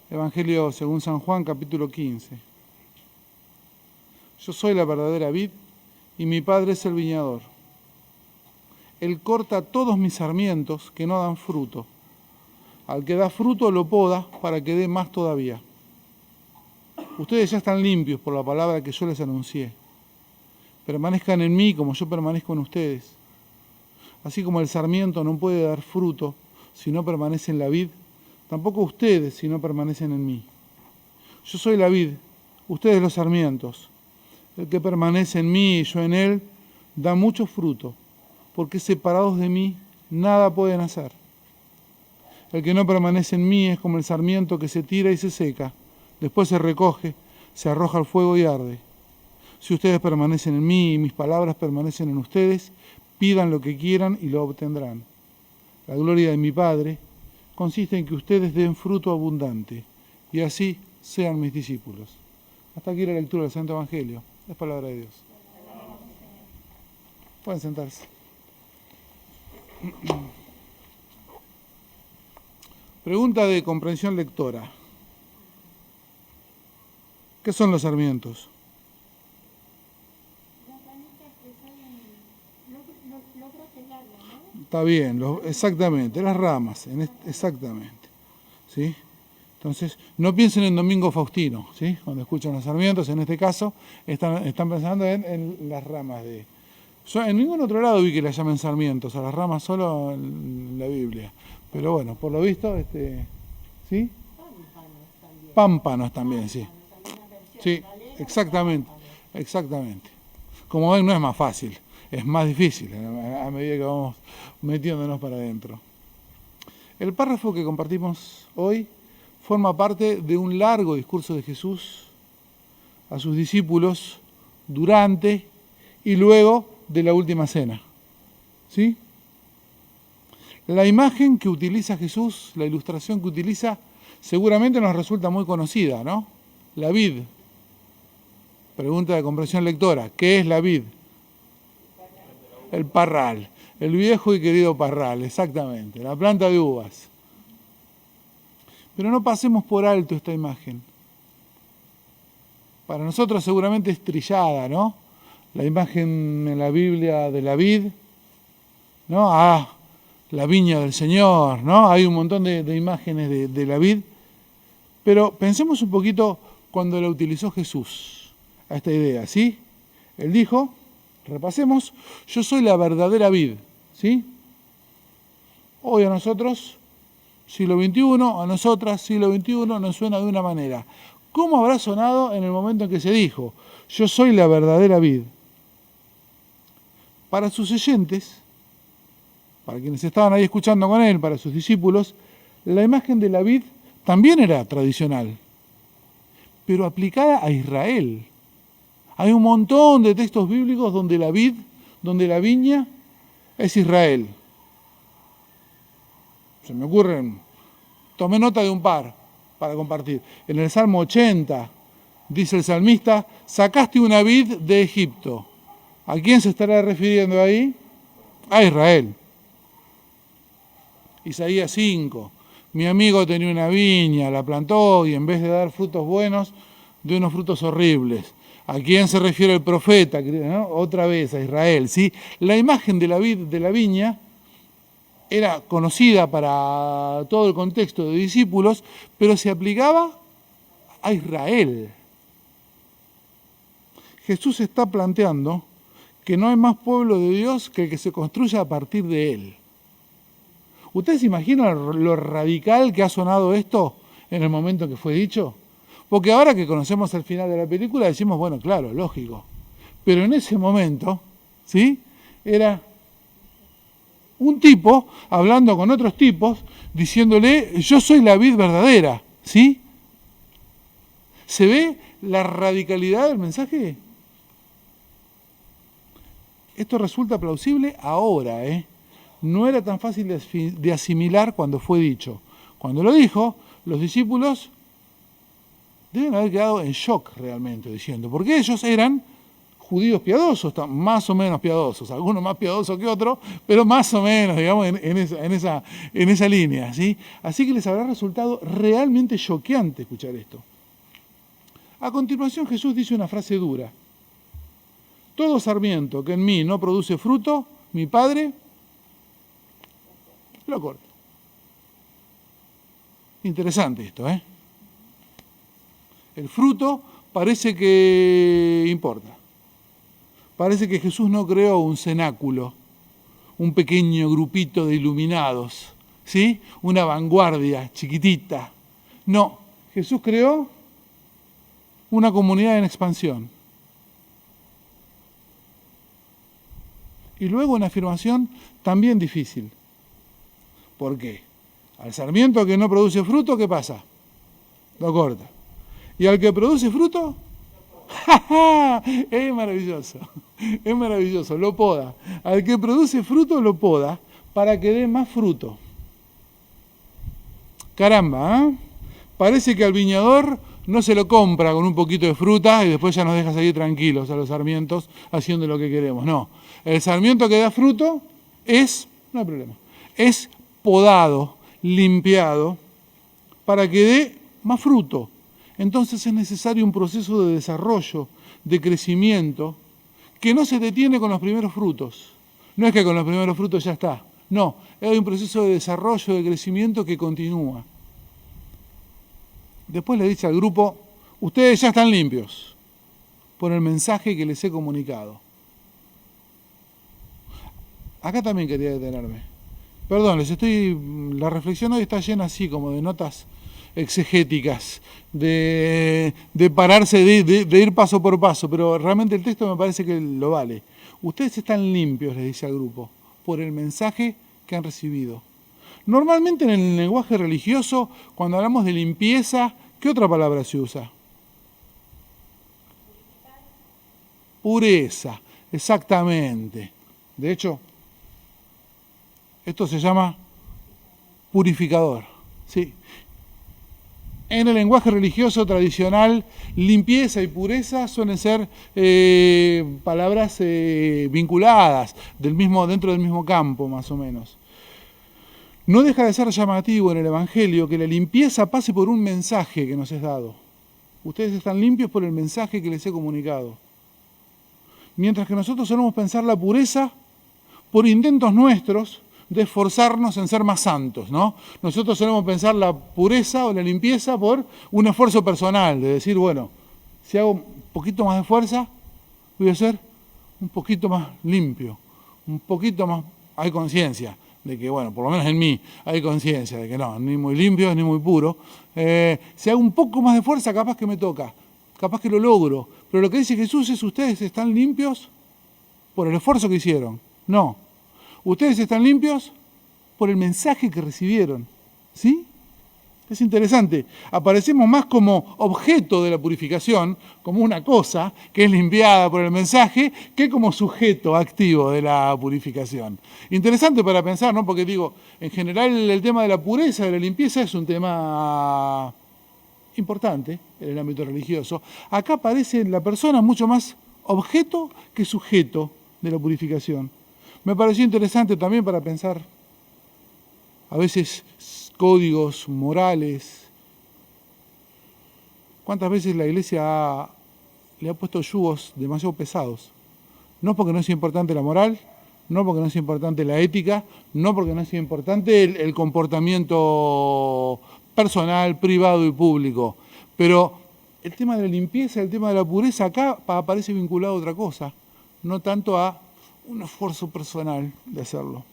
Evangelio según San Juan, capítulo 15. Yo soy la verdadera vid y mi Padre es el viñador. Él corta todos mis sarmientos que no dan fruto. Al que da fruto lo poda para que dé más todavía. Ustedes ya están limpios por la palabra que yo les anuncié. Permanezcan en mí como yo permanezco en ustedes. Así como el sarmiento no puede dar fruto si no permanece en la vid, tampoco ustedes si no permanecen en mí. Yo soy la vid, ustedes los sarmientos. El que permanece en mí y yo en él, da mucho fruto, porque separados de mí nada pueden hacer. El que no permanece en mí es como el sarmiento que se tira y se seca, después se recoge, se arroja al fuego y arde. Si ustedes permanecen en mí y mis palabras permanecen en ustedes, pidan lo que quieran y lo obtendrán. La gloria de mi Padre consiste en que ustedes den fruto abundante y así sean mis discípulos. Hasta aquí la lectura del Santo Evangelio. Es palabra de Dios. Pueden sentarse. Pregunta de comprensión lectora. ¿Qué son los sarmientos? Las ramitas que salen, los brotes largos, ¿no? Está bien, exactamente, las ramas, exactamente. ¿Sí? Entonces, no piensen en Domingo Faustino, ¿sí? Cuando escuchan los sarmientos, en este caso, están pensando en las ramas de... Yo en ningún otro lado vi que le llamen sarmientos, a las ramas solo en la Biblia. Pero bueno, por lo visto, ¿sí? Pámpanos también, sí. Sí, exactamente, exactamente. Como ven, no es más fácil, es más difícil a medida que vamos metiéndonos para adentro. El párrafo que compartimos hoy forma parte de un largo discurso de Jesús a sus discípulos durante y luego de la última cena. ¿Sí? La imagen que utiliza Jesús, la ilustración que utiliza, seguramente nos resulta muy conocida, ¿no? La vid. Pregunta de comprensión lectora, ¿qué es la vid? El parral, el viejo y querido parral, exactamente, la planta de uvas. Pero no pasemos por alto esta imagen. Para nosotros seguramente es trillada, ¿no? La imagen en la Biblia de la vid, ¿no? La viña del Señor, ¿no? Hay un montón de imágenes de la vid. Pero pensemos un poquito cuando la utilizó Jesús a esta idea, ¿sí? Él dijo, repasemos, yo soy la verdadera vid, ¿sí? Hoy a nosotros, siglo XXI, a nosotras, siglo XXI, nos suena de una manera. ¿Cómo habrá sonado en el momento en que se dijo, yo soy la verdadera vid? Para sus oyentes, para quienes estaban ahí escuchando con él, para sus discípulos, la imagen de la vid también era tradicional, pero aplicada a Israel. Hay un montón de textos bíblicos donde la vid, donde la viña es Israel. Se me ocurren, tomé nota de un par para compartir. En el Salmo 80 dice el salmista, sacaste una vid de Egipto. ¿A quién se estará refiriendo ahí? A Israel. Isaías 5, mi amigo tenía una viña, la plantó y en vez de dar frutos buenos, dio unos frutos horribles. ¿A quién se refiere el profeta? ¿No? Otra vez a Israel, ¿sí? La imagen de la vid, de la viña, era conocida para todo el contexto de discípulos, pero se aplicaba a Israel. Jesús está planteando que no hay más pueblo de Dios que el que se construya a partir de él. ¿Ustedes se imaginan lo radical que ha sonado esto en el momento en que fue dicho? Porque ahora que conocemos el final de la película decimos, bueno, claro, lógico. Pero en ese momento, ¿sí? Era un tipo hablando con otros tipos, diciéndole, yo soy la vid verdadera, ¿sí? ¿Se ve la radicalidad del mensaje? Esto resulta plausible ahora, ¿eh? No era tan fácil de asimilar cuando fue dicho. Cuando lo dijo, los discípulos deben haber quedado en shock realmente, diciendo, porque ellos eran judíos piadosos, más o menos piadosos, algunos más piadosos que otros, pero más o menos, digamos, en esa línea, ¿sí? Así que les habrá resultado realmente choqueante escuchar esto. A continuación Jesús dice una frase dura. Todo sarmiento que en mí no produce fruto, mi Padre lo corta. Interesante esto, ¿eh? El fruto parece que importa. Parece que Jesús no creó un cenáculo, un pequeño grupito de iluminados, ¿sí? Una vanguardia chiquitita. No, Jesús creó una comunidad en expansión. Y luego una afirmación también difícil. ¿Por qué? Al sarmiento que no produce fruto, ¿qué pasa? Lo corta. ¿Y al que produce fruto? ¡Ja, ja! Es maravilloso, lo poda. Al que produce fruto lo poda para que dé más fruto. Caramba, ¿eh? Parece que al viñador no se lo compra con un poquito de fruta y después ya nos deja seguir tranquilos a los sarmientos haciendo lo que queremos. No, el sarmiento que da fruto no hay problema, es podado, limpiado, para que dé más fruto. Entonces es necesario un proceso de desarrollo, de crecimiento, que no se detiene con los primeros frutos. No es que con los primeros frutos ya está. No, hay un proceso de desarrollo, de crecimiento que continúa. Después le dice al grupo, ustedes ya están limpios por el mensaje que les he comunicado. Acá también quería detenerme. Perdón, la reflexión hoy está llena así como de notas exegéticas, de pararse, de ir paso por paso, pero realmente el texto me parece que lo vale. Ustedes están limpios, les dice al grupo, por el mensaje que han recibido. Normalmente en el lenguaje religioso, cuando hablamos de limpieza, ¿qué otra palabra se usa? Pureza, exactamente. De hecho, esto se llama purificador, ¿sí? En el lenguaje religioso tradicional, limpieza y pureza suelen ser palabras vinculadas dentro del mismo campo, más o menos. No deja de ser llamativo en el Evangelio que la limpieza pase por un mensaje que nos es dado. Ustedes están limpios por el mensaje que les he comunicado. Mientras que nosotros solemos pensar la pureza por intentos nuestros de esforzarnos en ser más santos, ¿no? Nosotros solemos pensar la pureza o la limpieza por un esfuerzo personal, de decir, bueno, si hago un poquito más de fuerza, voy a ser un poquito más limpio, un poquito más, hay conciencia de que, bueno, por lo menos en mí hay conciencia de que no, ni muy limpio ni muy puro. Si hago un poco más de fuerza, capaz que me toca, capaz que lo logro. Pero lo que dice Jesús es, ustedes están limpios por el esfuerzo que hicieron. No, ustedes están limpios por el mensaje que recibieron. ¿Sí? Es interesante. Aparecemos más como objeto de la purificación, como una cosa que es limpiada por el mensaje, que como sujeto activo de la purificación. Interesante para pensar, ¿no? Porque digo, en general el tema de la pureza, de la limpieza es un tema importante en el ámbito religioso. Acá aparece la persona mucho más objeto que sujeto de la purificación. Me pareció interesante también para pensar a veces códigos morales. ¿Cuántas veces la Iglesia le ha puesto yugos demasiado pesados? No porque no es importante la moral, no porque no es importante la ética, no porque no sea importante el comportamiento personal, privado y público. Pero el tema de la limpieza, el tema de la pureza, acá aparece vinculado a otra cosa, no tanto a un esfuerzo personal de hacerlo.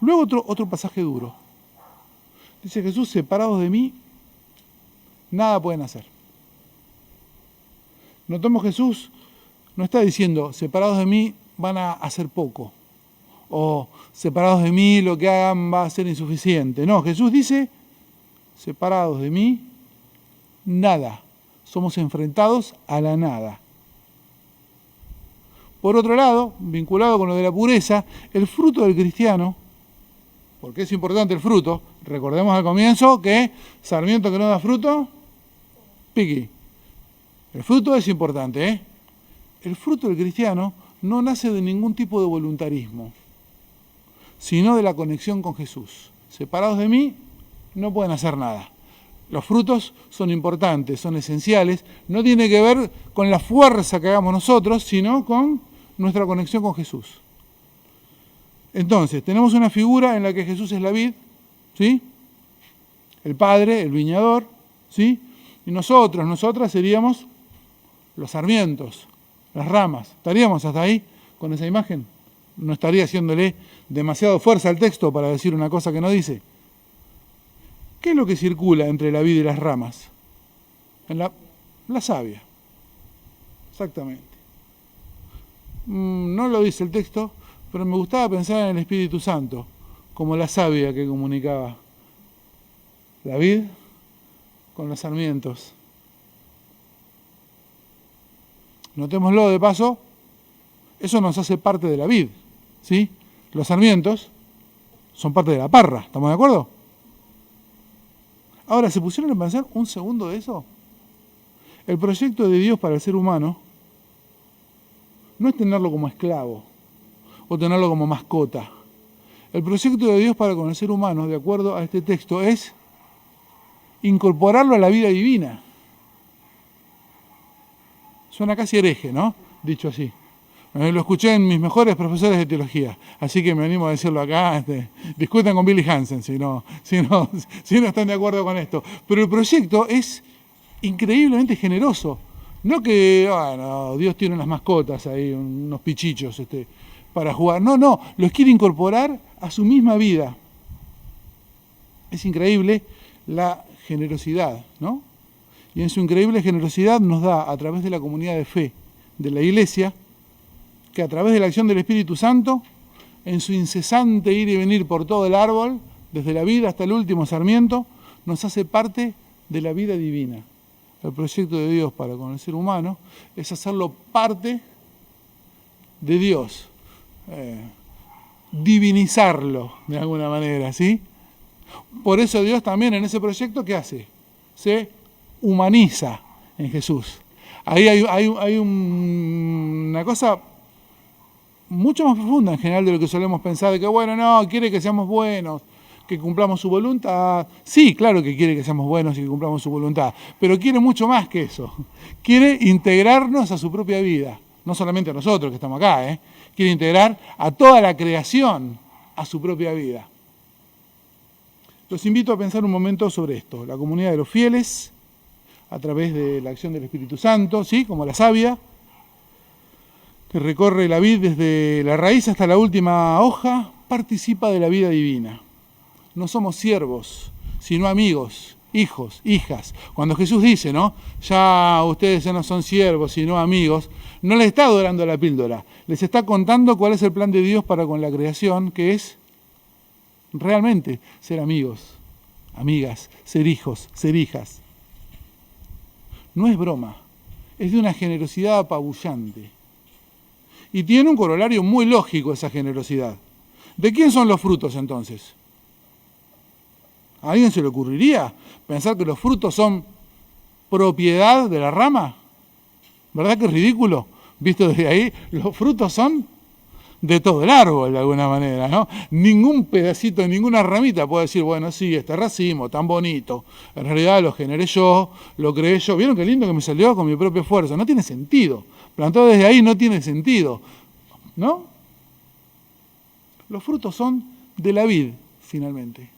Luego otro pasaje duro. Dice Jesús, separados de mí, nada pueden hacer. Notamos Jesús no está diciendo, separados de mí van a hacer poco. O separados de mí lo que hagan va a ser insuficiente. No, Jesús dice, separados de mí, nada. Somos enfrentados a la nada. Por otro lado, vinculado con lo de la pureza, el fruto del cristiano, porque es importante el fruto, recordemos al comienzo que sarmiento que no da fruto, piqui. El fruto es importante, ¿eh? el fruto del cristiano no nace de ningún tipo de voluntarismo, sino de la conexión con Jesús. Separados de mí, no pueden hacer nada. Los frutos son importantes, son esenciales, no tiene que ver con la fuerza que hagamos nosotros, sino con nuestra conexión con Jesús. Entonces, tenemos una figura en la que Jesús es la vid, ¿sí? El Padre, el viñador, ¿sí? Y nosotras seríamos los sarmientos, las ramas. ¿Estaríamos hasta ahí con esa imagen? No estaría haciéndole demasiado fuerza al texto para decir una cosa que no dice. ¿Qué es lo que circula entre la vid y las ramas? La savia. Exactamente. No lo dice el texto, pero me gustaba pensar en el Espíritu Santo, como la savia que comunicaba la vid con los sarmientos. Notémoslo de paso, eso nos hace parte de la vid, ¿sí? Los sarmientos son parte de la parra, ¿estamos de acuerdo? Ahora, ¿se pusieron a pensar un segundo de eso? El proyecto de Dios para el ser humano no es tenerlo como esclavo o tenerlo como mascota. El proyecto de Dios para con el ser humano, de acuerdo a este texto, es incorporarlo a la vida divina. Suena casi hereje, ¿no? Dicho así. Lo escuché en mis mejores profesores de teología, así que me animo a decirlo acá. Discutan con Billy Hansen si no están de acuerdo con esto. Pero el proyecto es increíblemente generoso. No que, bueno, Dios tiene unas mascotas ahí, unos pichichos para jugar. No, los quiere incorporar a su misma vida. Es increíble la generosidad, ¿no? Y en su increíble generosidad nos da, a través de la comunidad de fe de la Iglesia, que a través de la acción del Espíritu Santo, en su incesante ir y venir por todo el árbol, desde la vida hasta el último sarmiento, nos hace parte de la vida divina. El proyecto de Dios para con el ser humano es hacerlo parte de Dios, divinizarlo de alguna manera, ¿sí? Por eso Dios también en ese proyecto, ¿qué hace? Se humaniza en Jesús. Ahí hay una cosa mucho más profunda en general de lo que solemos pensar, de que bueno, no, quiere que seamos buenos, que cumplamos su voluntad. Sí, claro que quiere que seamos buenos y que cumplamos su voluntad, pero quiere mucho más que eso. Quiere integrarnos a su propia vida, no solamente a nosotros que estamos acá, quiere integrar a toda la creación a su propia vida. Los invito a pensar un momento sobre esto, la comunidad de los fieles, a través de la acción del Espíritu Santo, ¿sí? Como la savia, que recorre la vid desde la raíz hasta la última hoja, participa de la vida divina. No somos siervos, sino amigos, hijos, hijas. Cuando Jesús dice, ¿no? Ya ustedes ya no son siervos, sino amigos, no les está dorando la píldora, les está contando cuál es el plan de Dios para con la creación, que es realmente ser amigos, amigas, ser hijos, ser hijas. No es broma, es de una generosidad apabullante. Y tiene un corolario muy lógico esa generosidad. ¿De quién son los frutos entonces? ¿A alguien se le ocurriría pensar que los frutos son propiedad de la rama? ¿Verdad que es ridículo? Visto desde ahí, los frutos son de todo el árbol de alguna manera, ¿no? Ningún pedacito, ninguna ramita puede decir, bueno, sí, este racimo tan bonito, en realidad lo generé yo, lo creé yo. ¿Vieron qué lindo que me salió con mi propio esfuerzo? No tiene sentido. Plantado desde ahí no tiene sentido, ¿no? Los frutos son de la vid, finalmente.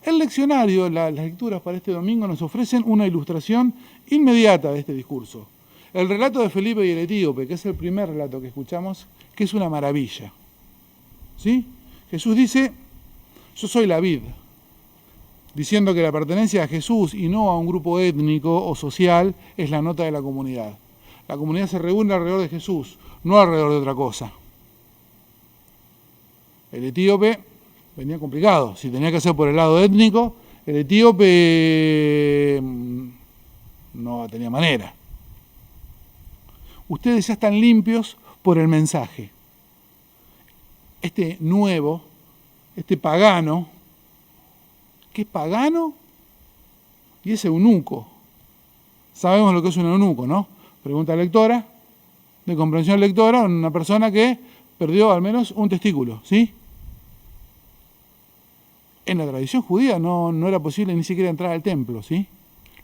El leccionario, las lecturas para este domingo nos ofrecen una ilustración inmediata de este discurso. El relato de Felipe y el etíope, que es el primer relato que escuchamos, que es una maravilla. ¿Sí? Jesús dice, yo soy la vid, diciendo que la pertenencia a Jesús y no a un grupo étnico o social es la nota de la comunidad. La comunidad se reúne alrededor de Jesús, no alrededor de otra cosa. El etíope venía complicado. Si tenía que ser por el lado étnico, el etíope no tenía manera. Ustedes ya están limpios por el mensaje. Este nuevo, este pagano, que es pagano y es eunuco. Sabemos lo que es un eunuco, ¿no? Pregunta lectora, de comprensión lectora, una persona que perdió al menos un testículo, ¿sí? En la tradición judía no era posible ni siquiera entrar al templo, ¿sí?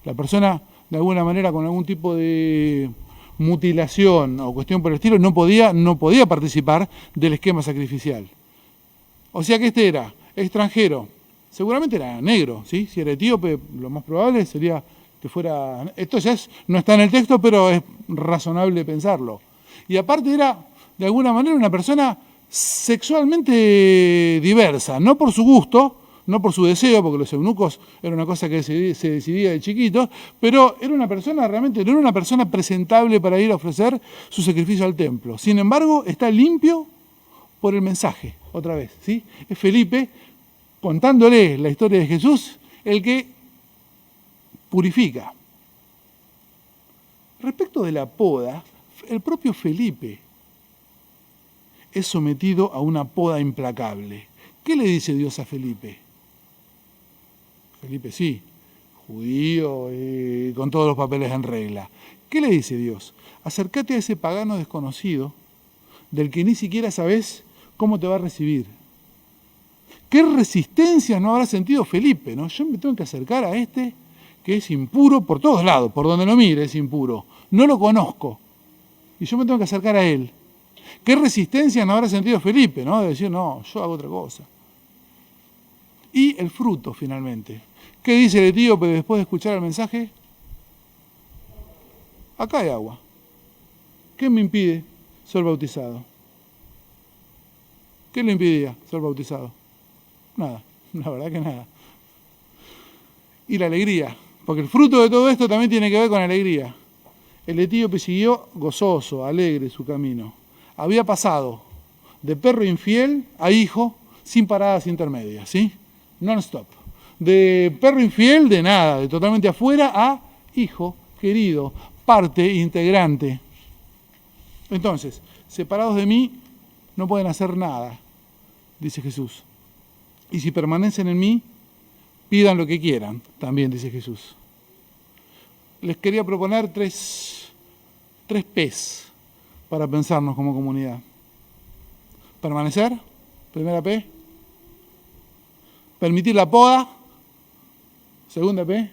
La persona, de alguna manera, con algún tipo de mutilación o cuestión por el estilo, no podía participar del esquema sacrificial. O sea que este era extranjero, seguramente era negro, ¿sí? Si era etíope, lo más probable sería que fuera... Esto ya no está en el texto, pero es razonable pensarlo. Y aparte era, de alguna manera, una persona sexualmente diversa, no por su gusto, no por su deseo, porque los eunucos era una cosa que se decidía de chiquito, pero era una persona realmente, no era una persona presentable para ir a ofrecer su sacrificio al templo. Sin embargo, está limpio por el mensaje, otra vez, ¿sí? Es Felipe, contándole la historia de Jesús, el que purifica. Respecto de la poda, el propio Felipe es sometido a una poda implacable. ¿Qué le dice Dios a Felipe? Felipe sí, judío, con todos los papeles en regla. ¿Qué le dice Dios? Acércate a ese pagano desconocido del que ni siquiera sabes cómo te va a recibir. ¿Qué resistencias no habrá sentido Felipe, ¿no? Yo me tengo que acercar a este que es impuro por todos lados, por donde lo mire es impuro. No lo conozco y yo me tengo que acercar a él. ¿Qué resistencia no habrá sentido Felipe, ¿no? De decir, no, yo hago otra cosa. Y el fruto, finalmente. ¿Qué dice el etíope después de escuchar el mensaje? Acá hay agua. ¿Qué me impide ser bautizado? ¿Qué le impedía ser bautizado? Nada, la verdad que nada. Y la alegría, porque el fruto de todo esto también tiene que ver con la alegría. El etíope siguió gozoso, alegre su camino. Había pasado de perro infiel a hijo sin paradas intermedias, ¿sí? Non-stop. De perro infiel, de nada, de totalmente afuera, a hijo querido, parte integrante. Entonces, separados de mí, no pueden hacer nada, dice Jesús. Y si permanecen en mí, pidan lo que quieran, también dice Jesús. Les quería proponer tres P's para pensarnos como comunidad. Permanecer, primera P. Permitir la poda, segunda P.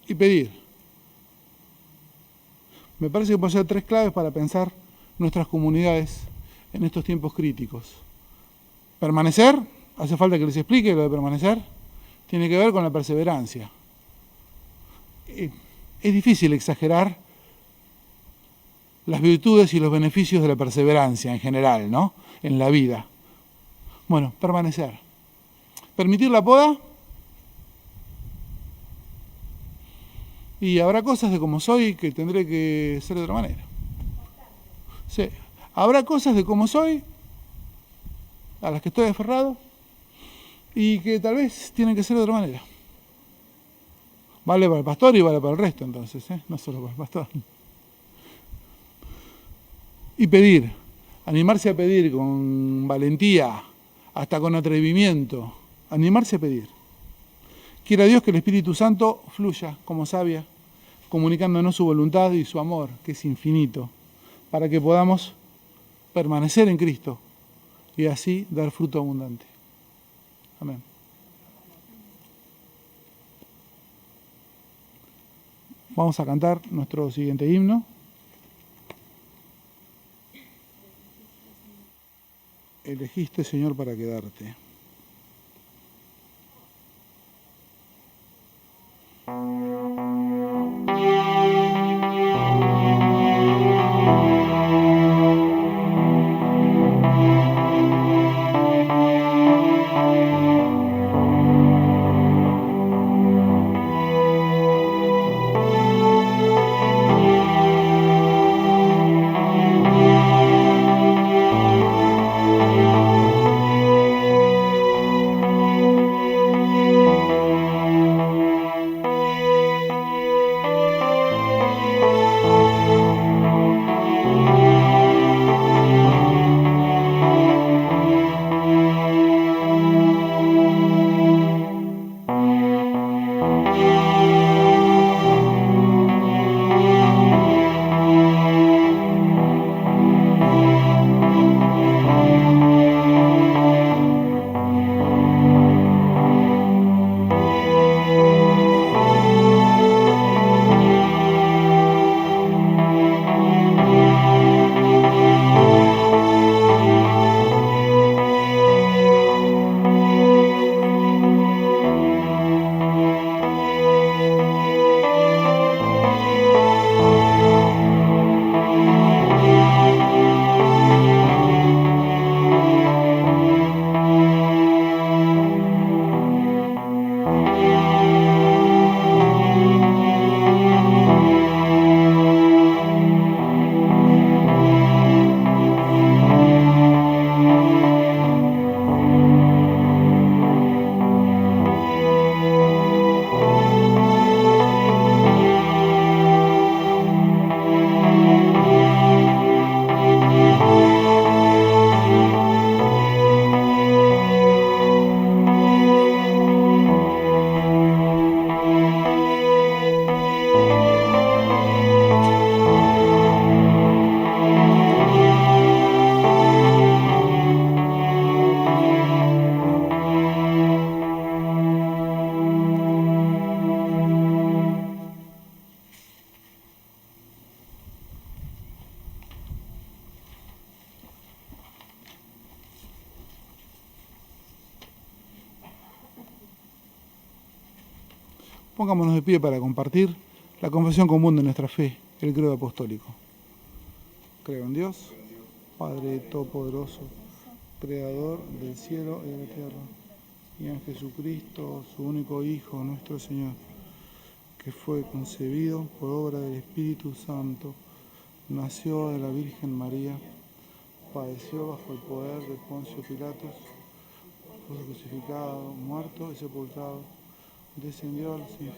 Y pedir. Me parece que pueden ser tres claves para pensar nuestras comunidades en estos tiempos críticos. Permanecer, hace falta que les explique lo de permanecer, tiene que ver con la perseverancia. Es difícil exagerar las virtudes y los beneficios de la perseverancia en general, ¿no? En la vida. Bueno, permanecer. Permitir la poda. Y habrá cosas de como soy que tendré que ser de otra manera. Sí. Habrá cosas de como soy a las que estoy aferrado y que tal vez tienen que ser de otra manera. Vale para el pastor y vale para el resto entonces, no solo para el pastor. Y pedir, animarse a pedir con valentía, hasta con atrevimiento, animarse a pedir. Quiera Dios que el Espíritu Santo fluya como savia, comunicándonos su voluntad y su amor, que es infinito, para que podamos permanecer en Cristo y así dar fruto abundante. Amén. Vamos a cantar nuestro siguiente himno. Elegiste, Señor, para quedarte. Pongámonos de pie para compartir la confesión común de nuestra fe, el credo apostólico. Creo en Dios, Padre Todopoderoso, Creador del cielo y de la tierra, y en Jesucristo, su único Hijo, nuestro Señor, que fue concebido por obra del Espíritu Santo, nació de la Virgen María, padeció bajo el poder de Poncio Pilatos, fue crucificado, muerto y sepultado, descendió al infierno.